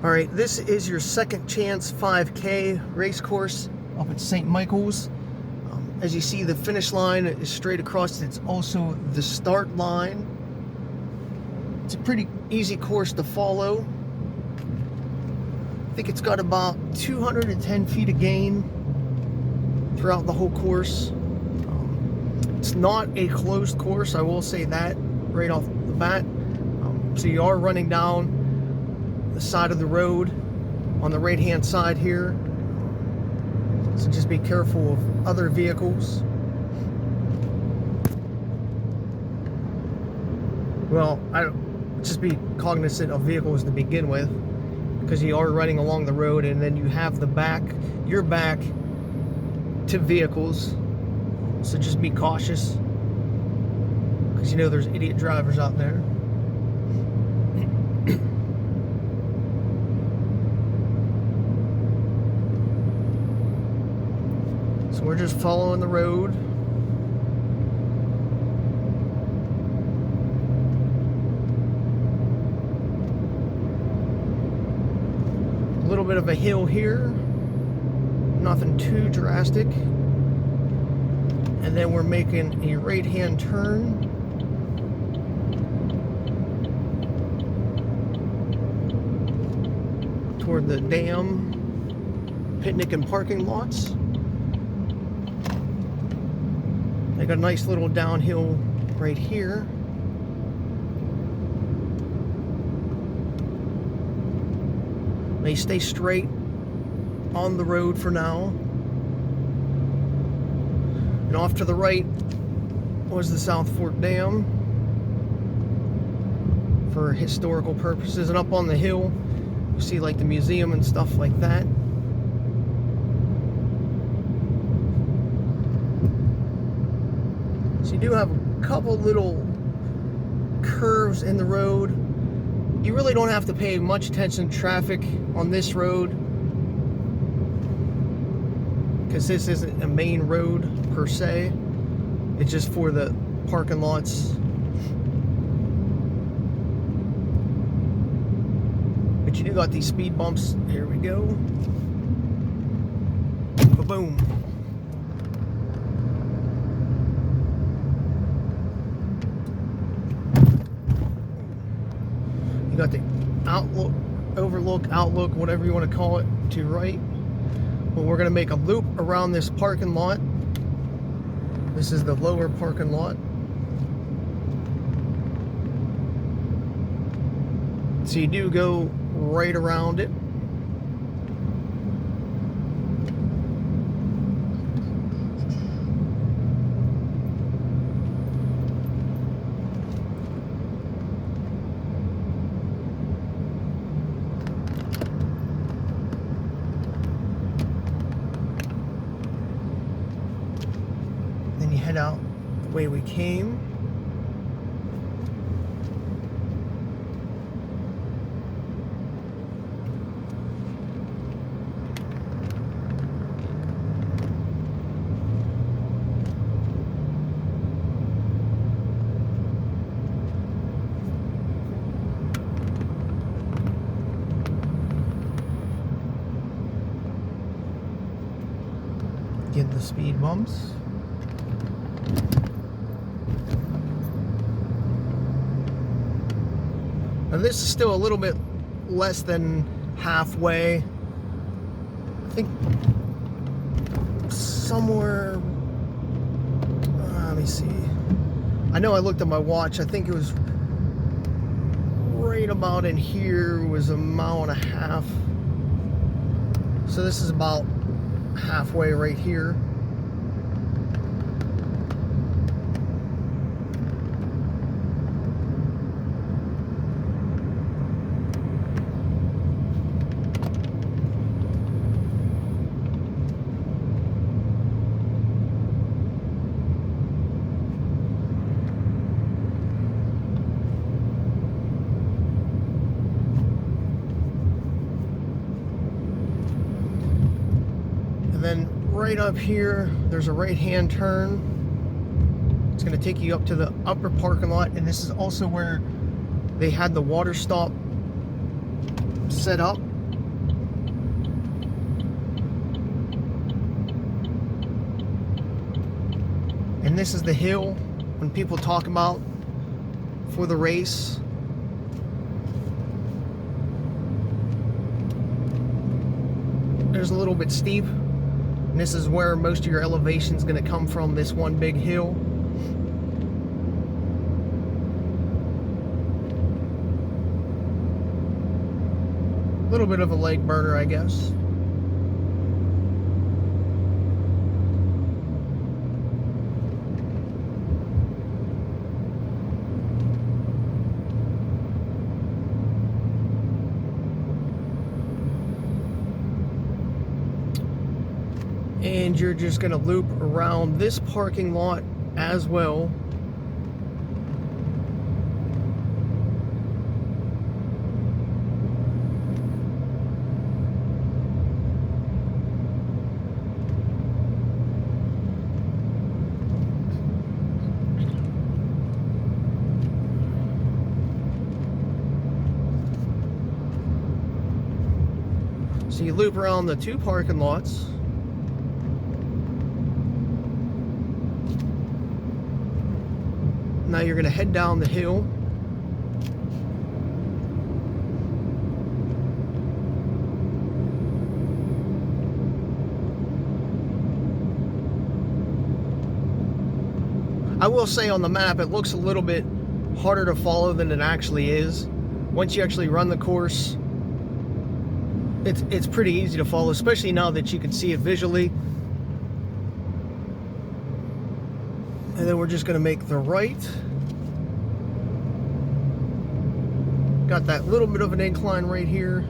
All right, this is your Second Chance 5K race course up at St. Michael's. As you see, the finish line is straight across. It's also the start line. It's a pretty easy course to follow. I think it's got about 210 feet of gain throughout the whole course. It's not a closed course, I will say that right off the bat. So you are running down the side of the road on the right hand side here, so just be careful of other vehicles. Well, just be cognizant of vehicles to begin with, because you are running along the road, and then you have your back to vehicles, so just be cautious, because you know there's idiot drivers out there. So we're just following the road. A little bit of a hill here, nothing too drastic. And then we're making a right-hand turn. Toward the dam, picnic and parking lots. They got a nice little downhill right here. They stay straight on the road for now. And off to the right was the South Fork Dam for historical purposes. And up on the hill, you see like the museum and stuff like that. So you do have a couple little curves in the road. You really don't have to pay much attention to traffic on this road, because this isn't a main road per se. It's just for the parking lots. But you do got these speed bumps. Here we go. Boom. You got the outlook, whatever you want to call it, to your right. But we're going to make a loop around this parking lot. This is the lower parking lot. So you do go right around it. Then you head out the way we came. Get the speed bumps. Now this is still a little bit less than halfway. I think somewhere, let me see. I know I looked at my watch. I think it was right about in here was a mile and a half. So this is about halfway right here. And then right up here, there's a right-hand turn. It's going to take you up to the upper parking lot, and this is also where they had the water stop set up. And this is the hill when people talk about for the race. There's a little bit steep, and this is where most of your elevation is going to come from, this one big hill. A little bit of a leg burner, I guess. And you're just going to loop around this parking lot as well. So you loop around the two parking lots. Now you're going to head down the hill. I will say on the map it looks a little bit harder to follow than it actually is. Once you actually run the course, it's pretty easy to follow, especially now that you can see it visually. And then we're just going to make the right. Got that little bit of an incline right here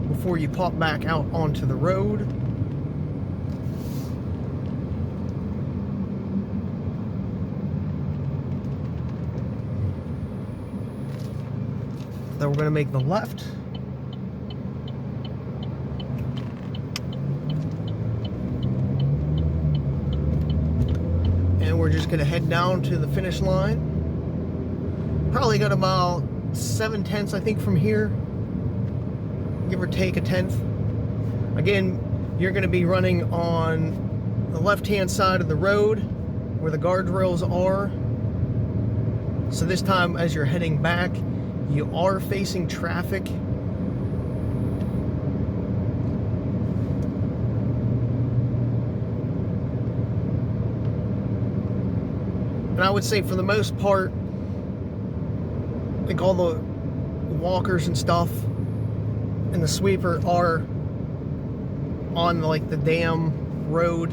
before you pop back out onto the road. Then we're going to make the left. We're just going to head down to the finish line. Probably got about 7/10, I think, from here, give or take a tenth. Again, you're going to be running on the left-hand side of the road where the guardrails are. So this time, as you're heading back, you are facing traffic. And I would say for the most part, like all the walkers and stuff and the sweeper are on like the dam road,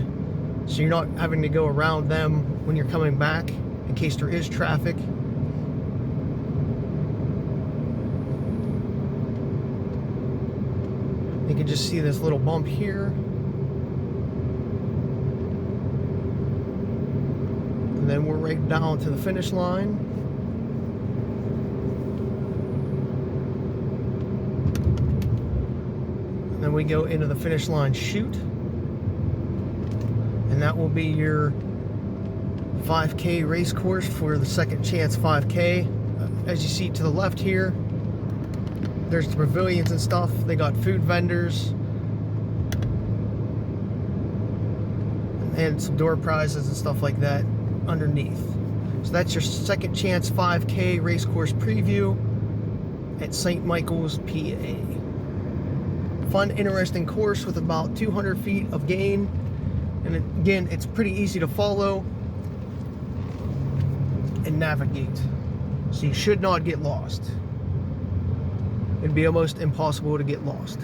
so you're not having to go around them when you're coming back in case there is traffic. You can just see this little bump here. And then we're right down to the finish line. And then we go into the finish line chute. And that will be your 5K race course for the Second Chance 5K. As you see to the left here, there's the pavilions and stuff. They got food vendors. And some door prizes and stuff like that underneath. So that's your Second Chance 5K race course preview at St. Michael's, PA. Fun, interesting course with about 200 feet of gain. And again, it's pretty easy to follow and navigate. So you should not get lost. It'd be almost impossible to get lost.